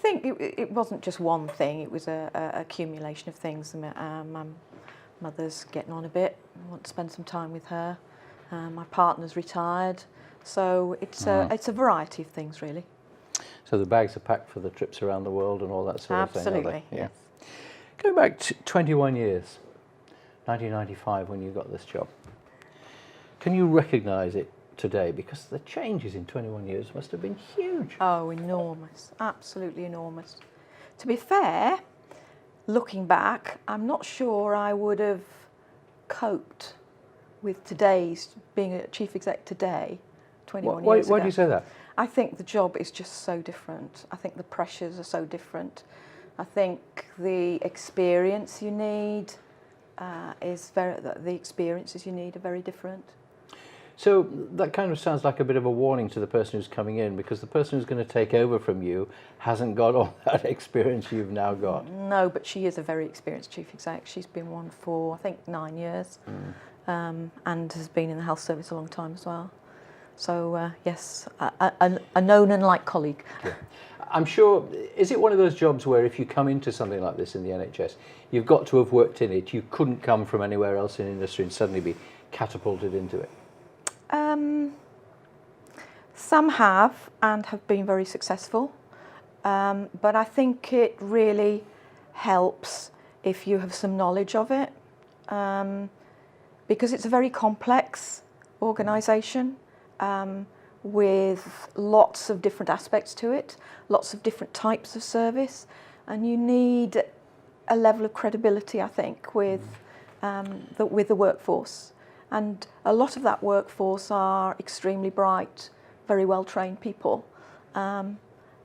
think it wasn't just one thing, it was a accumulation of things. My mother's getting on a bit, I want to spend some time with her. My partner's retired, so it's a variety of things really. So the bags are packed for the trips around the world and all that sort of thing, are they? Absolutely, yes. Going back to 21 years, 1995 when you got this job, can you recognise it today? Because the changes in 21 years must have been huge. Oh, enormous, absolutely enormous. To be fair, looking back, I'm not sure I would have coped with being a chief exec today, 21 years ago. Why do you say that? I think the job is just so different. I think the pressures are so different. I think the experience you need the experiences you need are very different. So that kind of sounds like a bit of a warning to the person who's coming in, because the person who's going to take over from you hasn't got all that experience you've now got. No, but she is a very experienced chief exec. She's been one for, I think, 9 years, and has been in the health service a long time as well. So yes, a known and liked colleague. Yeah. I'm sure, is it one of those jobs where if you come into something like this in the NHS, you've got to have worked in it, you couldn't come from anywhere else in industry and suddenly be catapulted into it? Some have and have been very successful, but I think it really helps if you have some knowledge of it, because it's a very complex organisation with lots of different aspects to it, lots of different types of service, and you need a level of credibility, I think, with the workforce. And a lot of that workforce are extremely bright, very well trained people. And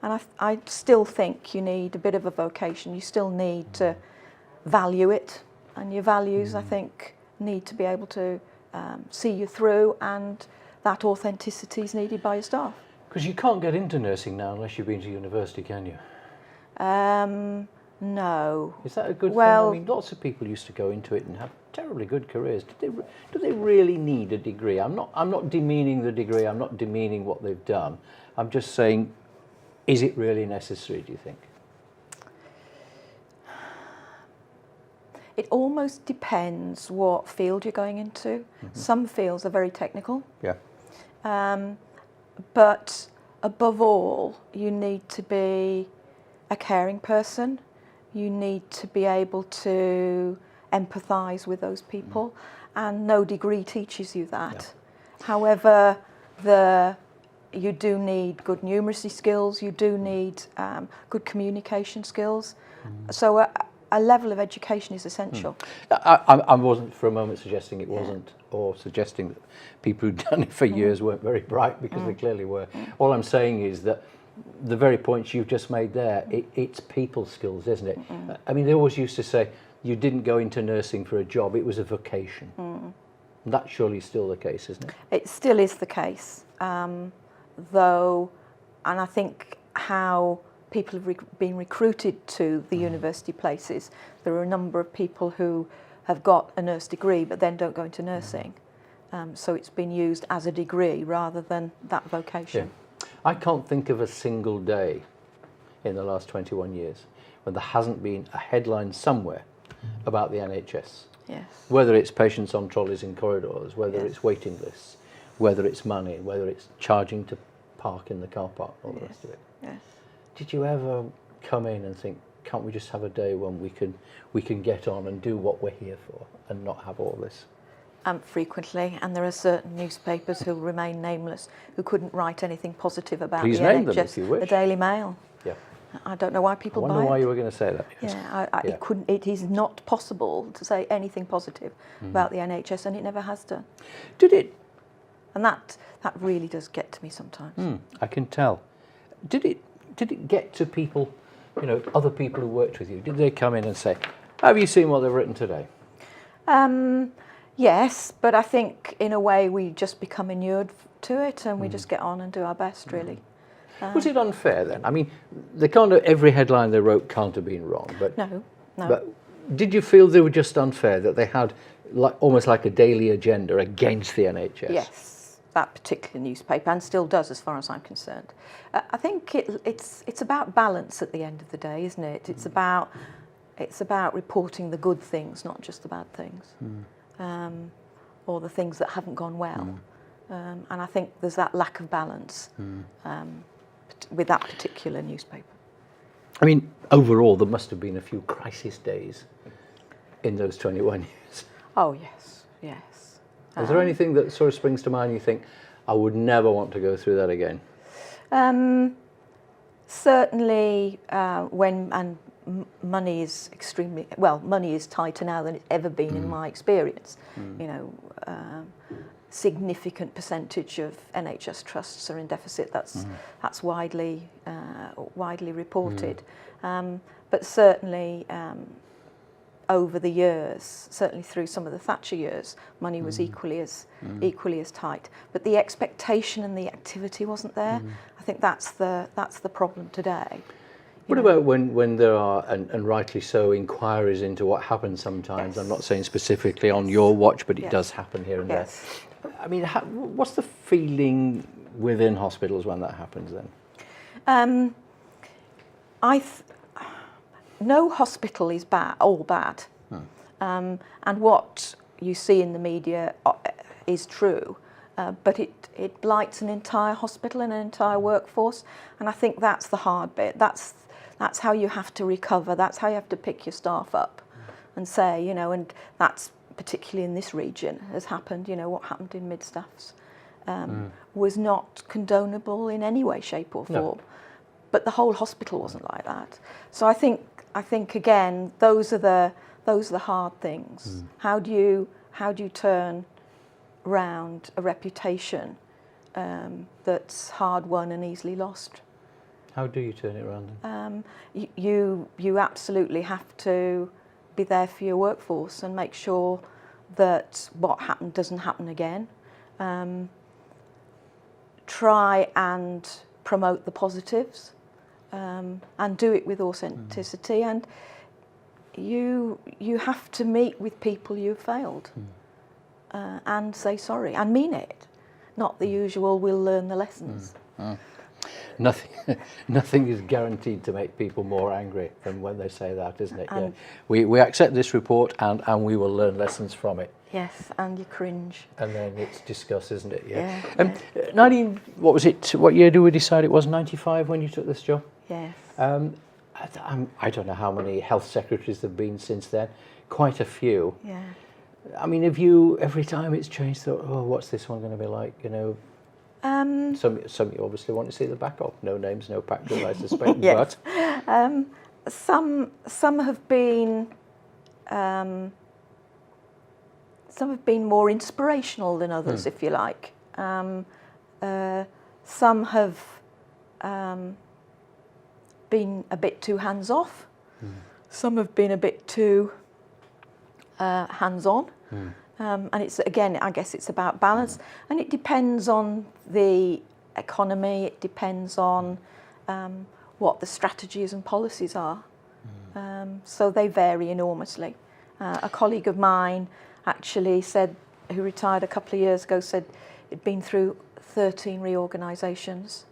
I still think you need a bit of a vocation. You still need to value it. And your values, I think, need to be able to see you through, and that authenticity is needed by your staff. Because you can't get into nursing now unless you've been to university, can you? No. Is that a good thing? I mean, lots of people used to go into it and have terribly good careers. Do they really need a degree? I'm not demeaning the degree. I'm not demeaning what they've done. I'm just saying, is it really necessary, do you think? It almost depends what field you're going into. Mm-hmm. Some fields are very technical. Yeah. But above all, you need to be a caring person. You need to be able to empathise with those people, and no degree teaches you that. Yeah. However, you do need good numeracy skills, you do need good communication skills. So a level of education is essential. I wasn't for a moment suggesting it wasn't, or suggesting that people who'd done it for years weren't very bright, because they clearly were. All I'm saying is that the very points you've just made there, it's people skills, isn't it? I mean, they always used to say, you didn't go into nursing for a job, it was a vocation. That's surely still the case, isn't it? It still is the case, though, and I think how people have been recruited to the university places, there are a number of people who have got a nurse degree but then don't go into nursing. So it's been used as a degree rather than that vocation. Yeah. I can't think of a single day in the last 21 years when there hasn't been a headline somewhere about the NHS. Yes. Whether it's patients on trolleys in corridors, whether it's waiting lists, whether it's money, whether it's charging to park in the car park, all the rest of it. Yes. Did you ever come in and think, can't we just have a day when we can get on and do what we're here for and not have all this? Frequently, and there are certain newspapers who remain nameless who couldn't write anything positive about Please the name NHS. them if you wish. The Daily Mail. Yeah. I don't know why people buy it. I wonder why you were going to say that. Yes. Yeah, it is not possible to say anything positive about the NHS, and it never has done. Did it? And that really does get to me sometimes. I can tell. Did it get to people, other people who worked with you? Did they come in and say, have you seen what they've written today? Yes, but I think in a way we just become inured to it, and we just get on and do our best, really. Was it unfair then? I mean, every headline they wrote can't have been wrong, but no. But did you feel they were just unfair, that they had almost like a daily agenda against the NHS? Yes, that particular newspaper, and still does as far as I'm concerned. I think it's about balance at the end of the day, isn't it? It's about reporting the good things, not just the bad things, or the things that haven't gone well. And I think there's that lack of balance with that particular newspaper. I mean, overall, there must have been a few crisis days in those 21 years. Oh, yes, yes. Is there anything that sort of springs to mind you think, I would never want to go through that again? Certainly when money is money is tighter now than it's ever been in my experience. You know, significant percentage of NHS trusts are in deficit. That's widely reported. But certainly over the years, certainly through some of the Thatcher years, money was equally as tight. But the expectation and the activity wasn't there. I think that's the problem today. What about when there are, and rightly so, inquiries into what happens sometimes? Yes. I'm not saying specifically on your watch, but it does happen here and there. I mean, what's the feeling within hospitals when that happens then? No hospital is all bad. And what you see in the media is true, but it blights an entire hospital and an entire workforce. And I think that's the hard bit. That's how you have to recover. That's how you have to pick your staff up and say, you know, and that's particularly in this region has happened. You know, what happened in Midstaffs was not condonable in any way, shape or form. No. But the whole hospital wasn't like that. So I think again, those are the hard things. How do you turn round a reputation that's hard won and easily lost? How do you turn it around then? You absolutely have to be there for your workforce and make sure that what happened doesn't happen again. Try and promote the positives and do it with authenticity. And you have to meet with people you've failed and say sorry and mean it. Not the usual, we'll learn the lessons. Nothing is guaranteed to make people more angry than when they say that, isn't it? Yeah. We accept this report and we will learn lessons from it. Yes, and you cringe. And then it's discussed, isn't it? Yeah. 19, what was it? What year do we decide it was? 95 when you took this job? Yes. I don't know how many health secretaries there have been since then. Quite a few. Yeah. I mean, have you, every time it's changed, thought, oh, what's this one going to be like? You know, some you obviously want to see the back of. No names, no practice, I suspect. Yes. But some have been more inspirational than others, if you like. Some have been a bit too hands-off. Some have been a bit too hands-on. And it's, again, I guess it's about balance. And it depends on the economy, it depends on what the strategies and policies are. So they vary enormously. A colleague of mine actually said, who retired a couple of years ago, said he'd been through 13 reorganisations.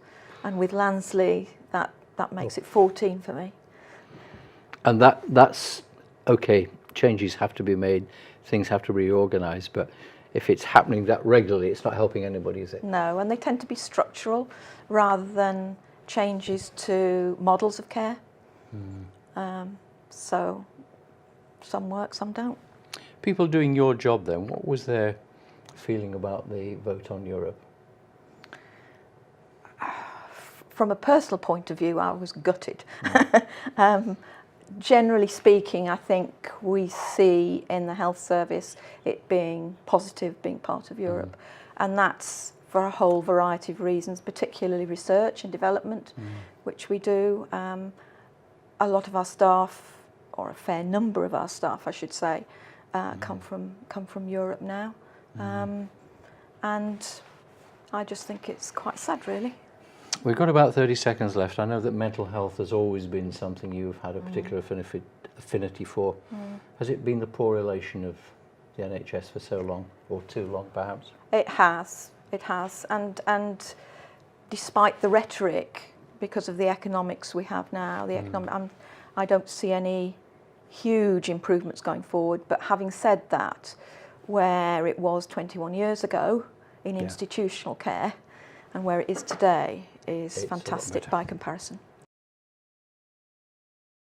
And with Lansley, that makes it 14 for me. And that's okay, changes have to be made, things have to reorganise, but if it's happening that regularly, it's not helping anybody, is it? No, and they tend to be structural rather than changes to models of care. So some work, some don't. People doing your job then, what was their feeling about the vote on Europe? From a personal point of view, I was gutted. Generally speaking, I think we see in the health service it being positive, being part of Europe. And that's for a whole variety of reasons, particularly research and development, which we do. A lot of our staff, or a fair number of our staff, I should say, come from Europe now. And I just think it's quite sad, really. We've got about 30 seconds left. I know that mental health has always been something you've had a particular affinity for. Has it been the poor relation of the NHS for so long, or too long perhaps? It has. It has, and despite the rhetoric, because of the economics we have now, I don't see any huge improvements going forward. But having said that, where it was 21 years ago in institutional care and where it is today is It's a lot fantastic better. by comparison.